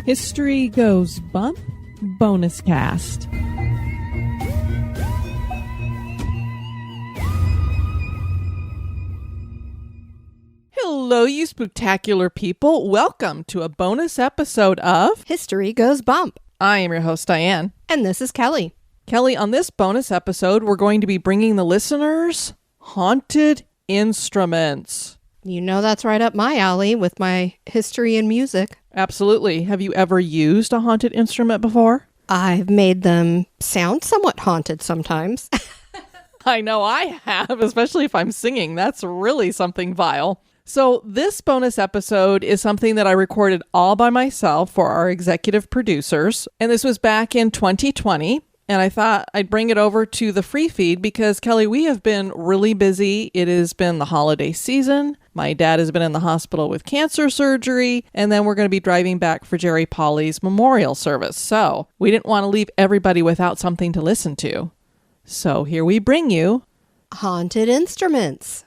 History Goes Bump Bonus Cast. Hello, you spectacular people. Welcome to a bonus episode of History Goes Bump. I am your host, Diane. And this is Kelly. Kelly, on this bonus episode, we're going to be bringing the listeners haunted instruments. You know that's right up my alley with my history and music. Absolutely. Have you ever used a haunted instrument before? I've made them sound somewhat haunted sometimes. I know I have, especially if I'm singing. That's really something vile. So this bonus episode is something that I recorded all by myself for our executive producers. And this was back in 2020. And I thought I'd bring it over to the free feed because, Kelly, we have been really busy. It has been the holiday season. My dad has been in the hospital with cancer surgery. And then we're going to be driving back for Jerry Pauly's memorial service. So we didn't want to leave everybody without something to listen to. So here we bring you Haunted Instruments.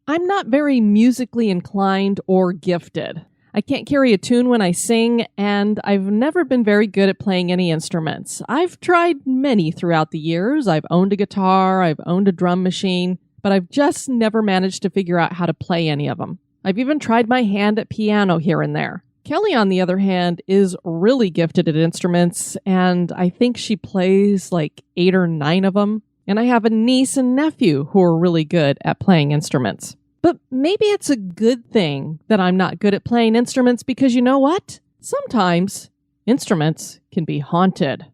I'm not very musically inclined or gifted. I can't carry a tune when I sing, and I've never been very good at playing any instruments. I've tried many throughout the years. I've owned a guitar, I've owned a drum machine, but I've just never managed to figure out how to play any of them. I've even tried my hand at piano here and there. Kelly, on the other hand, is really gifted at instruments, and I think she plays like 8 or 9 of them. And I have a niece and nephew who are really good at playing instruments. But maybe it's a good thing that I'm not good at playing instruments because you know what? Sometimes instruments can be haunted.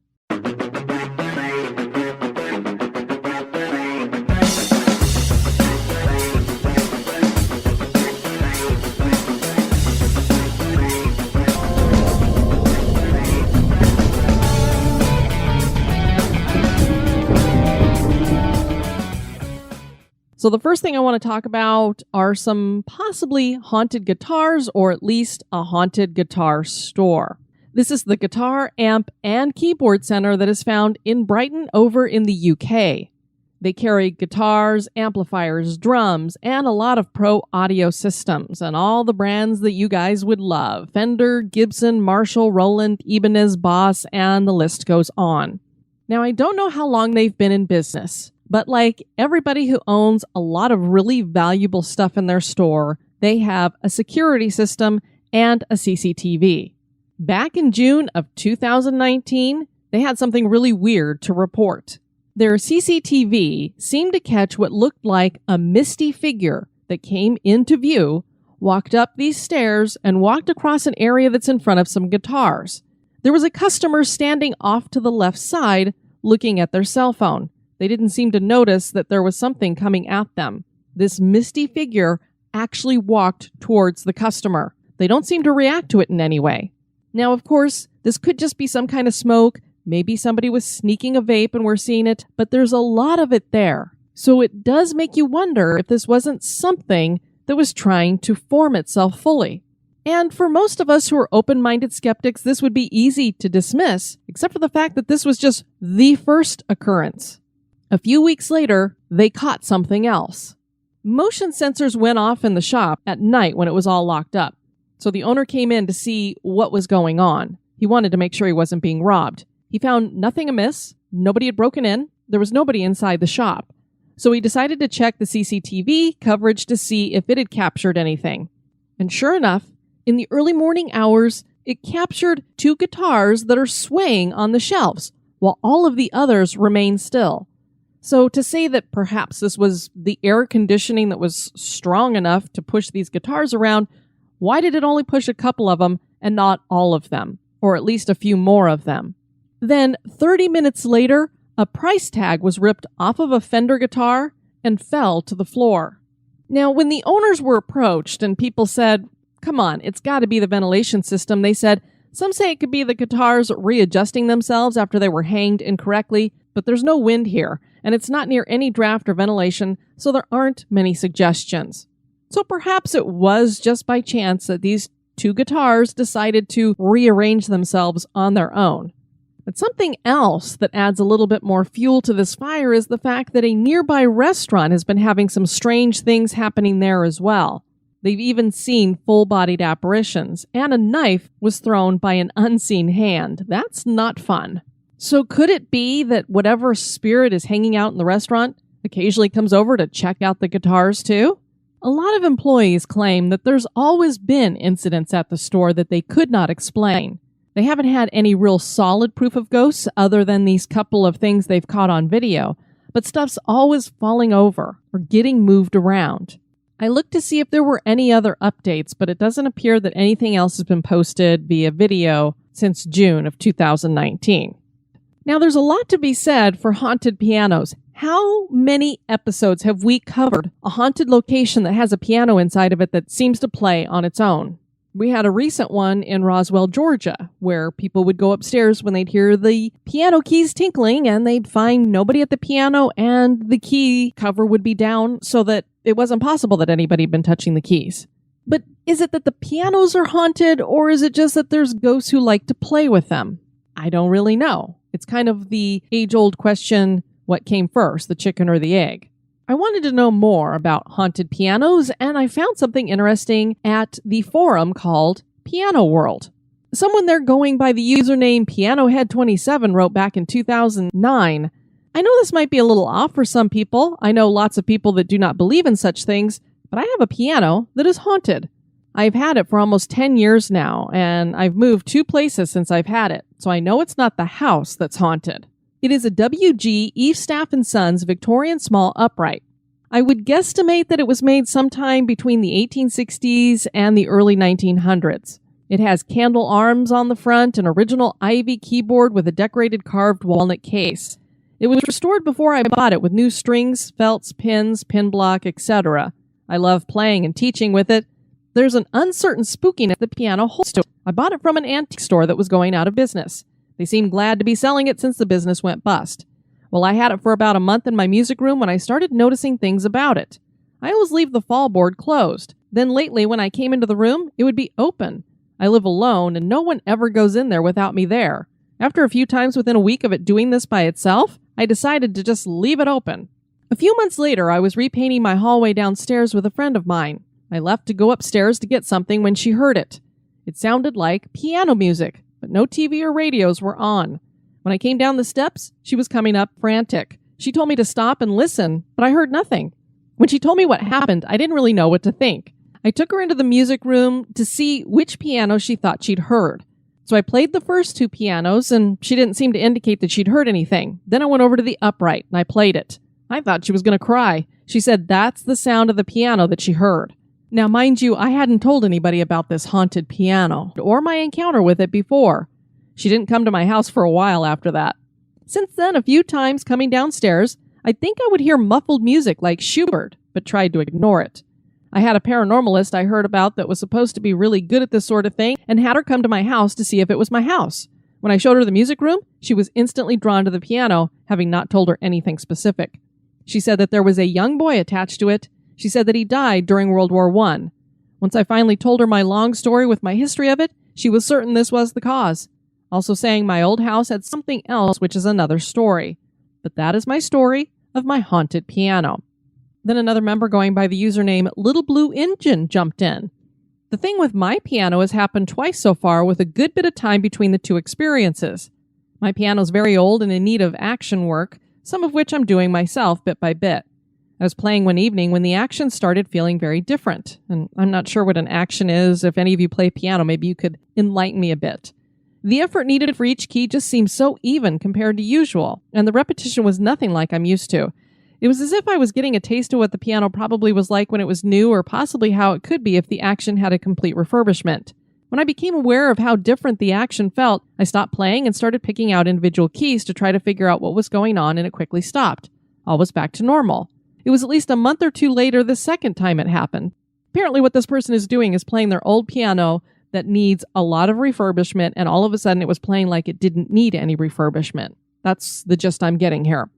So the first thing I want to talk about are some possibly haunted guitars, or at least a haunted guitar store. This is the Guitar, Amp, and Keyboard Center that is found in Brighton over in the UK. They carry guitars, amplifiers, drums, and a lot of pro audio systems, and all the brands that you guys would love. Fender, Gibson, Marshall, Roland, Ibanez, Boss, and the list goes on. Now, I don't know how long they've been in business. But like everybody who owns a lot of really valuable stuff in their store, they have a security system and a CCTV. Back in June of 2019, they had something really weird to report. Their CCTV seemed to catch what looked like a misty figure that came into view, walked up these stairs, and walked across an area that's in front of some guitars. There was a customer standing off to the left side looking at their cell phone. They didn't seem to notice that there was something coming at them. This misty figure actually walked towards the customer. They don't seem to react to it in any way. Now, of course, this could just be some kind of smoke. Maybe somebody was sneaking a vape and we're seeing it, but there's a lot of it there. So it does make you wonder if this wasn't something that was trying to form itself fully. And for most of us who are open-minded skeptics, this would be easy to dismiss, except for the fact that this was just the first occurrence. A few weeks later, they caught something else. Motion sensors went off in the shop at night when it was all locked up. So the owner came in to see what was going on. He wanted to make sure he wasn't being robbed. He found nothing amiss. Nobody had broken in. There was nobody inside the shop. So he decided to check the CCTV coverage to see if it had captured anything. And sure enough, in the early morning hours, it captured 2 guitars that are swaying on the shelves, while all of the others remain still. So to say that perhaps this was the air conditioning that was strong enough to push these guitars around, why did it only push a couple of them and not all of them, or at least a few more of them? Then 30 minutes later, a price tag was ripped off of a Fender guitar and fell to the floor. Now, when the owners were approached and people said, come on, it's got to be the ventilation system, they said, some say it could be the guitars readjusting themselves after they were hanged incorrectly, but there's no wind here, and it's not near any draft or ventilation, so there aren't many suggestions. So perhaps it was just by chance that these two guitars decided to rearrange themselves on their own. But something else that adds a little bit more fuel to this fire is the fact that a nearby restaurant has been having some strange things happening there as well. They've even seen full-bodied apparitions, and a knife was thrown by an unseen hand. That's not fun. So could it be that whatever spirit is hanging out in the restaurant occasionally comes over to check out the guitars too? A lot of employees claim that there's always been incidents at the store that they could not explain. They haven't had any real solid proof of ghosts other than these couple of things they've caught on video, but stuff's always falling over or getting moved around. I looked to see if there were any other updates, but it doesn't appear that anything else has been posted via video since June of 2019. Now, there's a lot to be said for haunted pianos. How many episodes have we covered a haunted location that has a piano inside of it that seems to play on its own? We had a recent one in Roswell, Georgia, where people would go upstairs when they'd hear the piano keys tinkling and they'd find nobody at the piano and the key cover would be down so that it wasn't possible that anybody had been touching the keys. But is it that the pianos are haunted, or is it just that there's ghosts who like to play with them? I don't really know. It's kind of the age-old question, what came first, the chicken or the egg? I wanted to know more about haunted pianos, and I found something interesting at the forum called Piano World. Someone there going by the username PianoHead27 wrote back in 2009, I know this might be a little off for some people. I know lots of people that do not believe in such things, but I have a piano that is haunted. I've had it for almost 10 years now, and I've moved 2 places since I've had it, so I know it's not the house that's haunted. It is a WG Eve Staff & Sons Victorian small upright. I would guesstimate that it was made sometime between the 1860s and the early 1900s. It has candle arms on the front, an original ivy keyboard with a decorated carved walnut case. It was restored before I bought it with new strings, felts, pins, pin block, etc. I love playing and teaching with it. There's an uncertain spookiness the piano holds to it. I bought it from an antique store that was going out of business. They seemed glad to be selling it since the business went bust. Well, I had it for about a month in my music room when I started noticing things about it. I always leave the fall board closed. Then lately, when I came into the room, it would be open. I live alone, and no one ever goes in there without me there. After a few times within a week of it doing this by itself, I decided to just leave it open. A few months later, I was repainting my hallway downstairs with a friend of mine. I left to go upstairs to get something when she heard it. It sounded like piano music, but no TV or radios were on. When I came down the steps, she was coming up frantic. She told me to stop and listen, but I heard nothing. When she told me what happened, I didn't really know what to think. I took her into the music room to see which piano she thought she'd heard. So I played the first 2 pianos, and she didn't seem to indicate that she'd heard anything. Then I went over to the upright, and I played it. I thought she was going to cry. She said that's the sound of the piano that she heard. Now, mind you, I hadn't told anybody about this haunted piano, or my encounter with it before. She didn't come to my house for a while after that. Since then, a few times coming downstairs, I'd think I would hear muffled music like Schubert, but tried to ignore it. I had a paranormalist I heard about that was supposed to be really good at this sort of thing and had her come to my house to see if it was my house. When I showed her the music room, she was instantly drawn to the piano, having not told her anything specific. She said that there was a young boy attached to it. She said that he died during World War I. Once I finally told her my long story with my history of it, she was certain this was the cause. Also saying my old house had something else, which is another story. But that is my story of my haunted piano. Then another member going by the username Little Blue Engine jumped in. The thing with my piano has happened twice so far with a good bit of time between the 2 experiences. My piano's very old and in need of action work, some of which I'm doing myself bit by bit. I was playing one evening when the action started feeling very different. And I'm not sure what an action is. If any of you play piano, maybe you could enlighten me a bit. The effort needed for each key just seemed so even compared to usual, and the repetition was nothing like I'm used to. It was as if I was getting a taste of what the piano probably was like when it was new, or possibly how it could be if the action had a complete refurbishment. When I became aware of how different the action felt, I stopped playing and started picking out individual keys to try to figure out what was going on, and it quickly stopped. All was back to normal. It was at least a month or 2 later the second time it happened. Apparently what this person is doing is playing their old piano that needs a lot of refurbishment, and all of a sudden it was playing like it didn't need any refurbishment. That's the gist I'm getting here.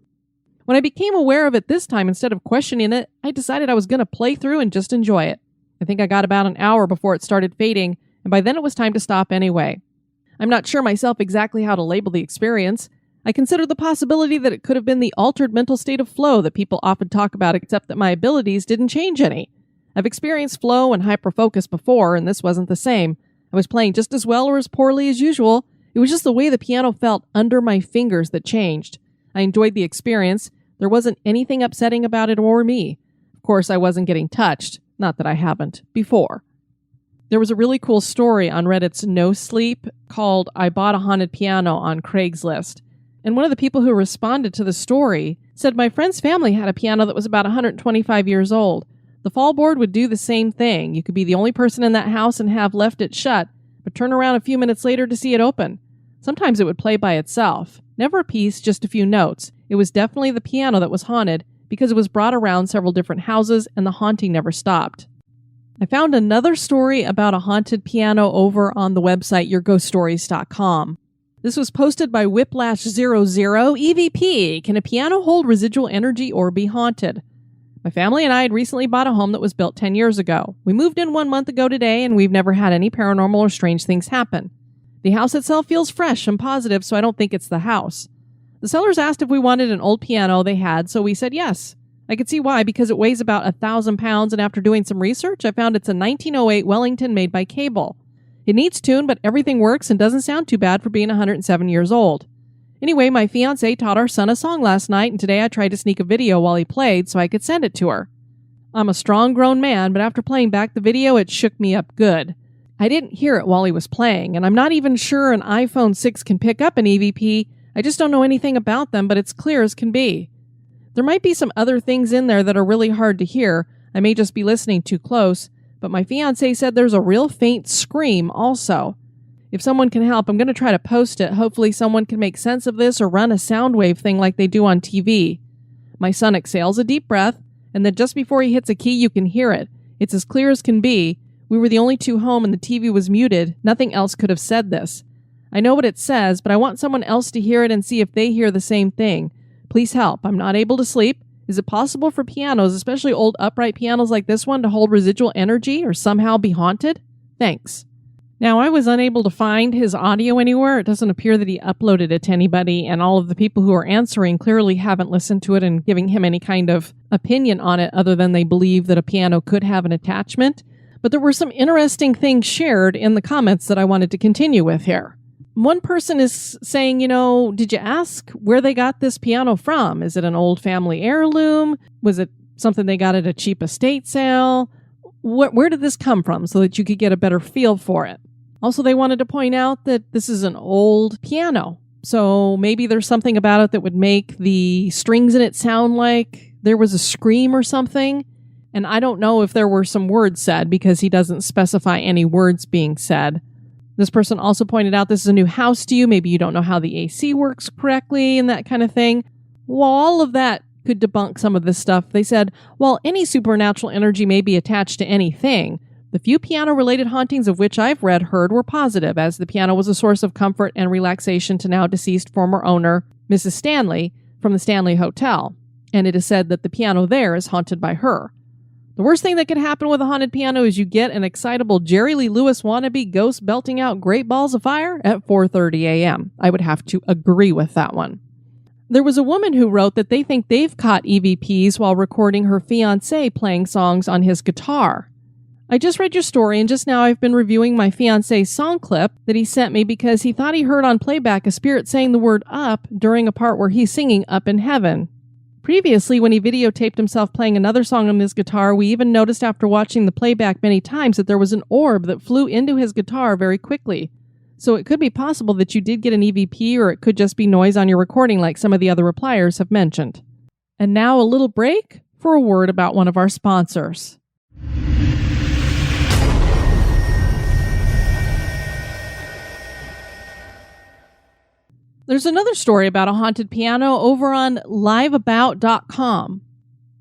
When I became aware of it this time, instead of questioning it, I decided I was going to play through and just enjoy it. I think I got about an hour before it started fading, and by then it was time to stop anyway. I'm not sure myself exactly how to label the experience. I consider the possibility that it could have been the altered mental state of flow that people often talk about, except that my abilities didn't change any. I've experienced flow and hyperfocus before, and this wasn't the same. I was playing just as well or as poorly as usual. It was just the way the piano felt under my fingers that changed. I enjoyed the experience. There wasn't anything upsetting about it or me. Of course, I wasn't getting touched. Not that I haven't before. There was a really cool story on Reddit's No Sleep called I Bought a Haunted Piano on Craigslist. And one of the people who responded to the story said, my friend's family had a piano that was about 125 years old. The fallboard would do the same thing. You could be the only person in that house and have left it shut, but turn around a few minutes later to see it open. Sometimes it would play by itself. Never a piece, just a few notes. It was definitely the piano that was haunted because it was brought around several different houses and the haunting never stopped. I found another story about a haunted piano over on the website yourghoststories.com. This was posted by Whiplash00 EVP. Can a piano hold residual energy or be haunted? My family and I had recently bought a home that was built 10 years ago. We moved in 1 month ago today, and we've never had any paranormal or strange things happen. The house itself feels fresh and positive, so I don't think it's the house. The sellers asked if we wanted an old piano they had, so we said yes. I could see why, because it weighs about 1,000 pounds, and after doing some research, I found it's a 1908 Wellington made by Cable. It needs tune, but everything works and doesn't sound too bad for being 107 years old. Anyway, my fiancé taught our son a song last night, and today I tried to sneak a video while he played so I could send it to her. I'm a strong grown man, but after playing back the video, it shook me up good. I didn't hear it while he was playing, and I'm not even sure an iPhone 6 can pick up an EVP. I just don't know anything about them, but it's clear as can be. There might be some other things in there that are really hard to hear. I may just be listening too close, but my fiancé said there's a real faint scream also. If someone can help, I'm going to try to post it. Hopefully someone can make sense of this or run a sound wave thing like they do on TV. My son exhales a deep breath, and then just before he hits a key, you can hear it. It's as clear as can be. We were the only two home and the TV was muted. Nothing else could have said this. I know what it says, but I want someone else to hear it and see if they hear the same thing. Please help. I'm not able to sleep. Is it possible for pianos, especially old upright pianos like this one, to hold residual energy or somehow be haunted? Thanks. Now, I was unable to find his audio anywhere. It doesn't appear that he uploaded it to anybody, and all of the people who are answering clearly haven't listened to it and giving him any kind of opinion on it other than they believe that a piano could have an attachment. But there were some interesting things shared in the comments that I wanted to continue with here. One person is saying, did you ask where they got this piano from? Is it an old family heirloom? Was it something they got at a cheap estate sale? Where did this come from so that you could get a better feel for it? Also, they wanted to point out that this is an old piano. So maybe there's something about it that would make the strings in it sound like there was a scream or something. And I don't know if there were some words said because he doesn't specify any words being said. This person also pointed out this is a new house to you. Maybe you don't know how the AC works correctly and that kind of thing. Well, all of that could debunk some of this stuff. They said, while any supernatural energy may be attached to anything, the few piano-related hauntings of which I've heard were positive, as the piano was a source of comfort and relaxation to now deceased former owner, Mrs. Stanley, from the Stanley Hotel. And it is said that the piano there is haunted by her. The worst thing that could happen with a haunted piano is you get an excitable Jerry Lee Lewis wannabe ghost belting out great balls of fire at 4:30 a.m. I would have to agree with that one. There was a woman who wrote that they think they've caught EVPs while recording her fiancé playing songs on his guitar. I just read your story, and just now I've been reviewing my fiancé's song clip that he sent me because he thought he heard on playback a spirit saying the word up during a part where he's singing Up in Heaven. Previously, when he videotaped himself playing another song on his guitar, we even noticed after watching the playback many times that there was an orb that flew into his guitar very quickly. So it could be possible that you did get an EVP, or it could just be noise on your recording like some of the other repliers have mentioned. And now a little break for a word about one of our sponsors. There's another story about a haunted piano over on liveabout.com.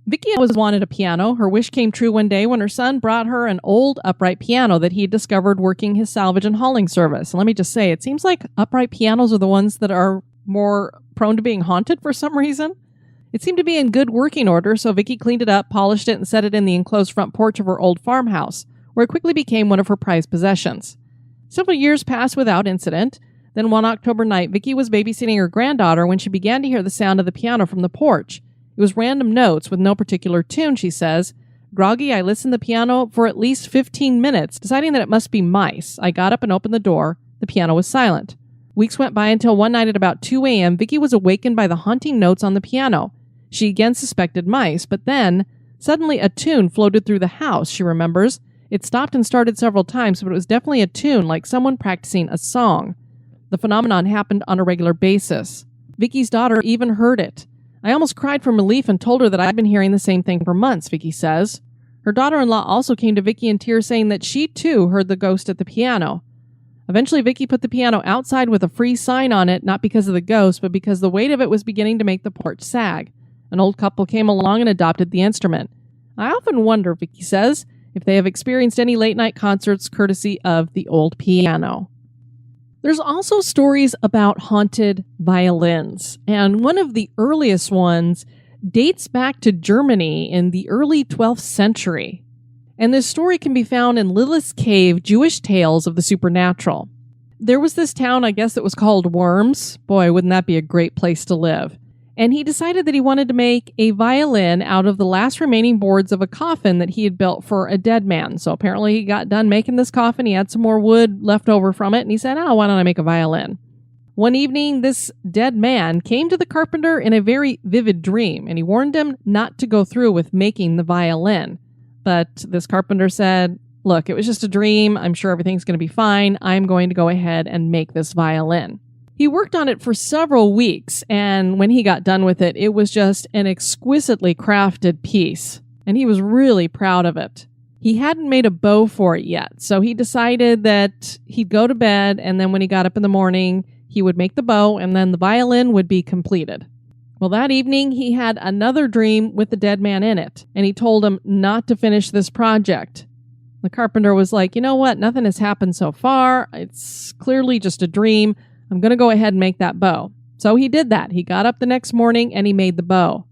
Vicky always wanted a piano. Her wish came true one day when her son brought her an old upright piano that he had discovered working his salvage and hauling service. And let me just say, it seems like upright pianos are the ones that are more prone to being haunted for some reason. It seemed to be in good working order, so Vicky cleaned it up, polished it, and set it in the enclosed front porch of her old farmhouse, where it quickly became one of her prized possessions. Several years passed without incident. Then one October night, Vicky was babysitting her granddaughter when she began to hear the sound of the piano from the porch. It was random notes with no particular tune, she says. Groggy, I listened to the piano for at least 15 minutes, deciding that it must be mice. I got up and opened the door. The piano was silent. Weeks went by until one night at about 2 a.m., Vicky was awakened by the haunting notes on the piano. She again suspected mice, but then, suddenly a tune floated through the house, she remembers. It stopped and started several times, but it was definitely a tune, like someone practicing a song. The phenomenon happened on a regular basis. Vicky's daughter even heard it. I almost cried from relief and told her that I'd been hearing the same thing for months, Vicky says. Her daughter-in-law also came to Vicky in tears saying that she too heard the ghost at the piano. Eventually, Vicky put the piano outside with a free sign on it, not because of the ghost, but because the weight of it was beginning to make the porch sag. An old couple came along and adopted the instrument. I often wonder, Vicky says, if they have experienced any late-night concerts courtesy of the old piano. There's also stories about haunted violins, and one of the earliest ones dates back to Germany in the early 12th century. And this story can be found in Lilith's Cave, Jewish Tales of the Supernatural. There was this town, I guess, that was called Worms. Boy, wouldn't that be a great place to live. And he decided that he wanted to make a violin out of the last remaining boards of a coffin that he had built for a dead man. So apparently he got done making this coffin. He had some more wood left over from it, and he said, why don't I make a violin? One evening, this dead man came to the carpenter in a very vivid dream, and he warned him not to go through with making the violin. But this carpenter said, look, it was just a dream. I'm sure everything's going to be fine. I'm going to go ahead and make this violin. He worked on it for several weeks, and when he got done with it, it was just an exquisitely crafted piece, and he was really proud of it. He hadn't made a bow for it yet, so he decided that he'd go to bed, and then when he got up in the morning, he would make the bow, and then the violin would be completed. Well, that evening, he had another dream with the dead man in it, and he told him not to finish this project. The carpenter was like, you know what? Nothing has happened so far. It's clearly just a dream. I'm going to go ahead and make that bow. So he did that. He got up the next morning and he made the bow.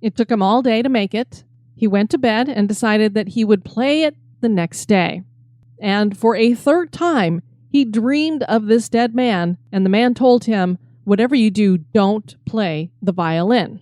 It took him all day to make it. He went to bed and decided that he would play it the next day. And for a third time, he dreamed of this dead man, and the man told him, whatever you do, don't play the violin.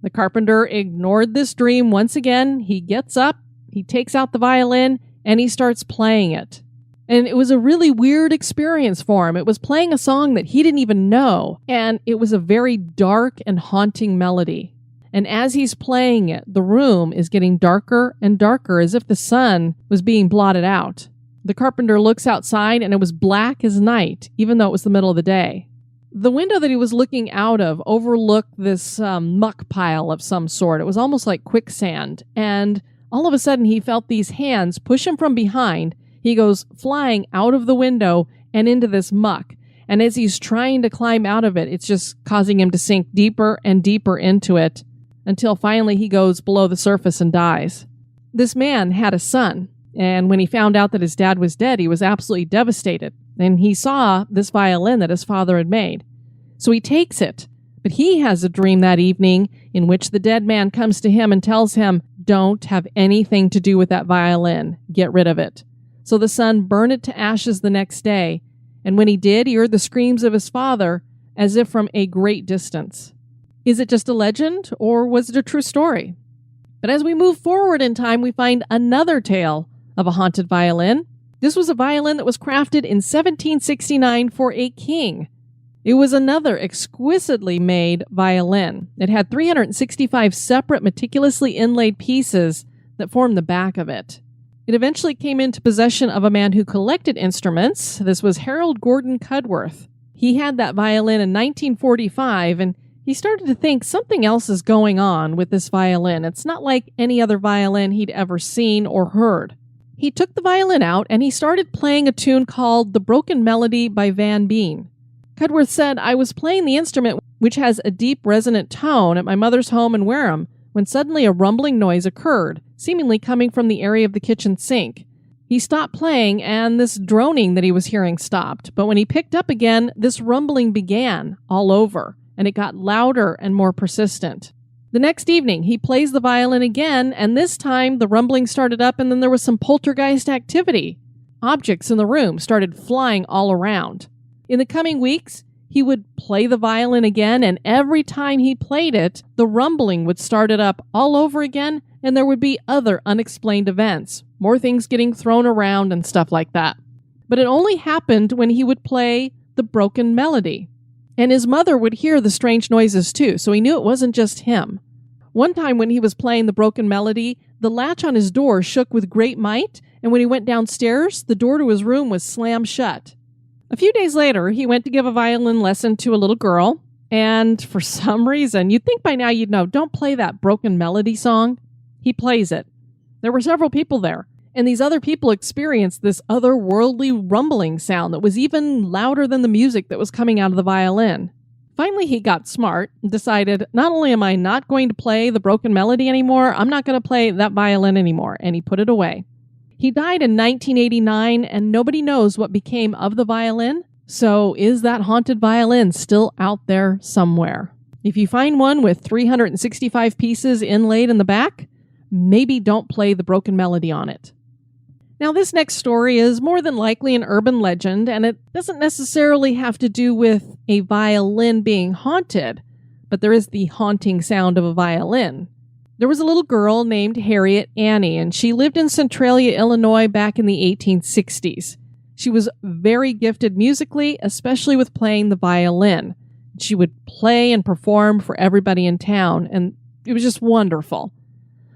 The carpenter ignored this dream once again. He gets up, he takes out the violin, and he starts playing it. And it was a really weird experience for him. It was playing a song that he didn't even know, and it was a very dark and haunting melody. And as he's playing it, the room is getting darker and darker, as if the sun was being blotted out. The carpenter looks outside, and it was black as night, even though it was the middle of the day. The window that he was looking out of overlooked this muck pile of some sort. It was almost like quicksand, and all of a sudden he felt these hands push him from behind. He goes flying out of the window and into this muck. And as he's trying to climb out of it, it's just causing him to sink deeper and deeper into it until finally he goes below the surface and dies. This man had a son, and when he found out that his dad was dead, he was absolutely devastated. And he saw this violin that his father had made. So he takes it, but he has a dream that evening in which the dead man comes to him and tells him, don't have anything to do with that violin. Get rid of it. So the son burned it to ashes the next day, and when he did, he heard the screams of his father as if from a great distance. Is it just a legend, or was it a true story? But as we move forward in time, we find another tale of a haunted violin. This was a violin that was crafted in 1769 for a king. It was another exquisitely made violin. It had 365 separate, meticulously inlaid pieces that formed the back of it. It eventually came into possession of a man who collected instruments. This was Harold Gordon Cudworth. He had that violin in 1945, and he started to think something else is going on with this violin. It's not like any other violin he'd ever seen or heard. He took the violin out, and he started playing a tune called The Broken Melody by Van Bean. Cudworth said, I was playing the instrument, which has a deep resonant tone, at my mother's home in Wareham, when suddenly a rumbling noise occurred, seemingly coming from the area of the kitchen sink. He stopped playing, and this droning that he was hearing stopped. But when he picked up again, this rumbling began all over. and it got louder and more persistent. The next evening, he plays the violin again, and this time the rumbling started up and then there was some poltergeist activity. Objects in the room started flying all around. In the coming weeks, he would play the violin again, and every time he played it, the rumbling would start it up all over again, and there would be other unexplained events, more things getting thrown around and stuff like that. But it only happened when he would play the broken melody. And his mother would hear the strange noises too, so he knew it wasn't just him. One time when he was playing the broken melody, the latch on his door shook with great might, and when he went downstairs, the door to his room was slammed shut. A few days later, he went to give a violin lesson to a little girl, and for some reason, you'd think by now you'd know, don't play that broken melody song. He plays it. There were several people there, and these other people experienced this otherworldly rumbling sound that was even louder than the music that was coming out of the violin. Finally, he got smart and decided, not only am I not going to play the broken melody anymore, I'm not going to play that violin anymore, and he put it away. He died in 1989, and nobody knows what became of the violin, so is that haunted violin still out there somewhere? If you find one with 365 pieces inlaid in the back, maybe don't play the broken melody on it. Now, this next story is more than likely an urban legend, and it doesn't necessarily have to do with a violin being haunted, but there is the haunting sound of a violin. There was a little girl named Harriet Annie, and she lived in Centralia, Illinois back in the 1860s. She was very gifted musically, especially with playing the violin. She would play and perform for everybody in town, and it was just wonderful.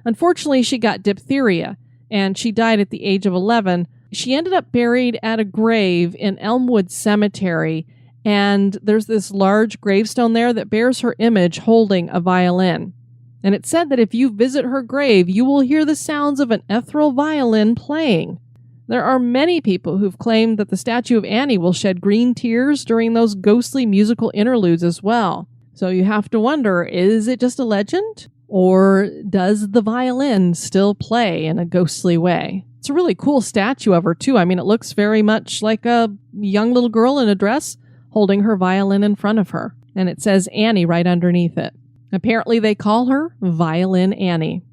Unfortunately, she got diphtheria, and she died at the age of 11. She ended up buried at a grave in Elmwood Cemetery, and there's this large gravestone there that bears her image holding a violin. And it's said that if you visit her grave, you will hear the sounds of an ethereal violin playing. There are many people who've claimed that the statue of Annie will shed green tears during those ghostly musical interludes as well. So you have to wonder, is it just a legend? Or does the violin still play in a ghostly way? It's a really cool statue of her, too. I mean, it looks very much like a young little girl in a dress holding her violin in front of her. And it says Annie right underneath it. Apparently, they call her Violin Annie.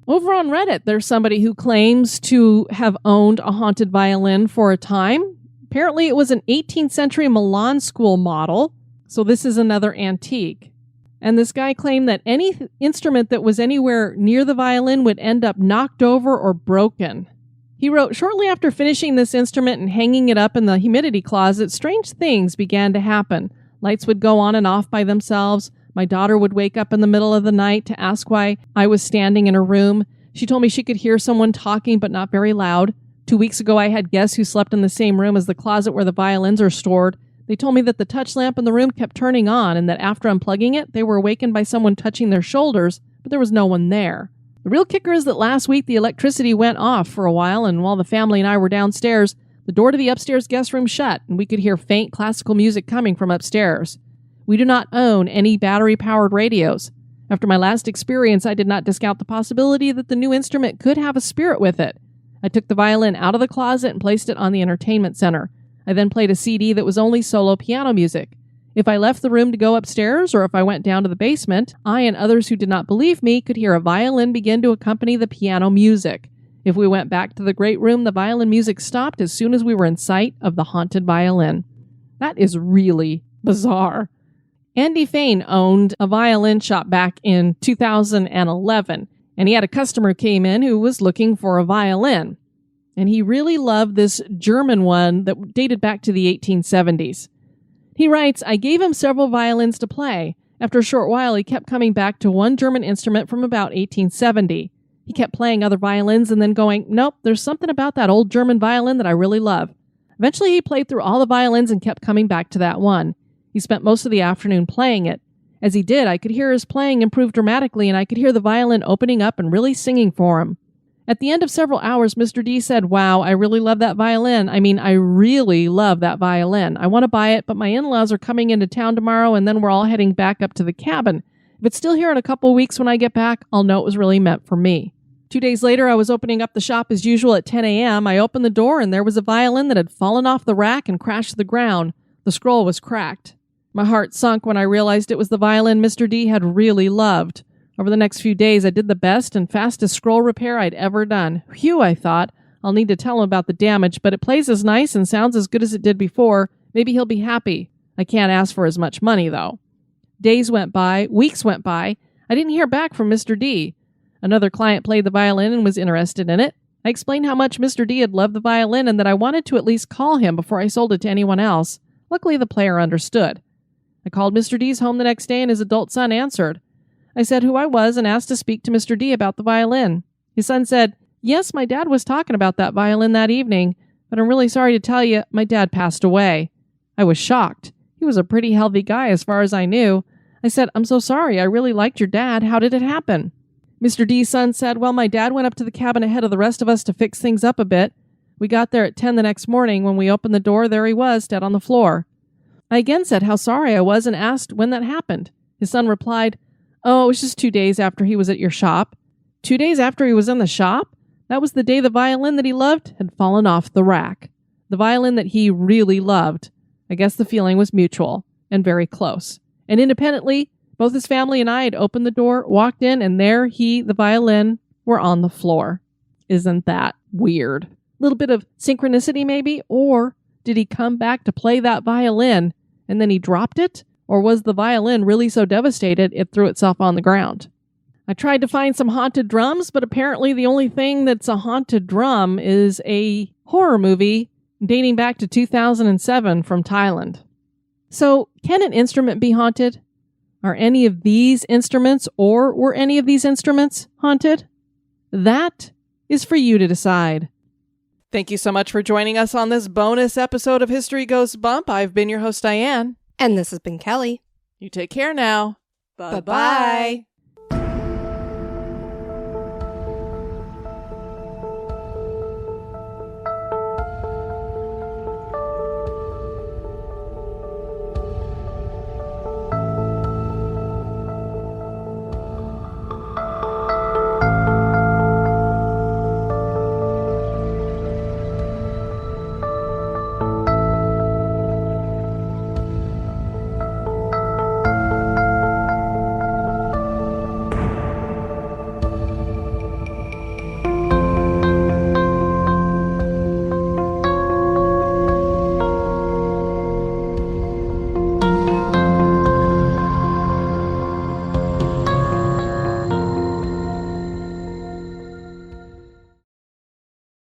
Over on Reddit, there's somebody who claims to have owned a haunted violin for a time. Apparently, it was an 18th century Milan school model. So this is another antique. And this guy claimed that any instrument that was anywhere near the violin would end up knocked over or broken. He wrote, shortly after finishing this instrument and hanging it up in the humidity closet, strange things began to happen. Lights would go on and off by themselves. My daughter would wake up in the middle of the night to ask why I was standing in her room. She told me she could hear someone talking, but not very loud. 2 weeks ago, I had guests who slept in the same room as the closet where the violins are stored. They told me that the touch lamp in the room kept turning on and that after unplugging it, they were awakened by someone touching their shoulders, but there was no one there. The real kicker is that last week the electricity went off for a while, and while the family and I were downstairs, the door to the upstairs guest room shut, and we could hear faint classical music coming from upstairs. We do not own any battery-powered radios. After my last experience, I did not discount the possibility that the new instrument could have a spirit with it. I took the violin out of the closet and placed it on the entertainment center. I then played a CD that was only solo piano music. If I left the room to go upstairs, or if I went down to the basement, I and others who did not believe me could hear a violin begin to accompany the piano music. If we went back to the great room, the violin music stopped as soon as we were in sight of the haunted violin. That is really bizarre. Andy Fain owned a violin shop back in 2011, and he had a customer who came in who was looking for a violin. And he really loved this German one that dated back to the 1870s. He writes, I gave him several violins to play. After a short while, he kept coming back to one German instrument from about 1870. He kept playing other violins and then going, nope, there's something about that old German violin that I really love. Eventually, he played through all the violins and kept coming back to that one. He spent most of the afternoon playing it. As he did, I could hear his playing improve dramatically, and I could hear the violin opening up and really singing for him. At the end of several hours, Mr. D said, wow, I really love that violin. I mean, I really love that violin. I want to buy it, but my in-laws are coming into town tomorrow, and then we're all heading back up to the cabin. If it's still here in a couple of weeks when I get back, I'll know it was really meant for me. 2 days later, I was opening up the shop as usual at 10 a.m. I opened the door, and there was a violin that had fallen off the rack and crashed to the ground. The scroll was cracked. My heart sunk when I realized it was the violin Mr. D had really loved. Over the next few days, I did the best and fastest scroll repair I'd ever done. Phew, I thought. I'll need to tell him about the damage, but it plays as nice and sounds as good as it did before. Maybe he'll be happy. I can't ask for as much money, though. Days went by, weeks went by. I didn't hear back from Mr. D. Another client played the violin and was interested in it. I explained how much Mr. D had loved the violin and that I wanted to at least call him before I sold it to anyone else. Luckily, the player understood. I called Mr. D's home the next day and his adult son answered. I said who I was and asked to speak to Mr. D about the violin. His son said, "Yes, my dad was talking about that violin that evening, but I'm really sorry to tell you, my dad passed away." I was shocked. He was a pretty healthy guy as far as I knew. I said, "I'm so sorry. I really liked your dad. How did it happen?" Mr. D's son said, "Well, my dad went up to the cabin ahead of the rest of us to fix things up a bit. We got there at 10 the next morning. When we opened the door, there he was, dead on the floor." I again said how sorry I was and asked when that happened. His son replied, "Oh, it was just 2 days after he was at your shop." 2 days after he was in the shop? That was the day the violin that he loved had fallen off the rack. The violin that he really loved. I guess the feeling was mutual and very close. And independently, both his family and I had opened the door, walked in, and there he, the violin, were on the floor. Isn't that weird? A little bit of synchronicity maybe? Or did he come back to play that violin and then he dropped it? Or was the violin really so devastated it threw itself on the ground? I tried to find some haunted drums, but apparently the only thing that's a haunted drum is a horror movie dating back to 2007 from Thailand. So, can an instrument be haunted? Are any of these instruments, or were any of these instruments haunted? That is for you to decide. Thank you so much for joining us on this bonus episode of History Goes Bump. I've been your host, Diane. And this has been Kelly. You take care now. Bye-bye.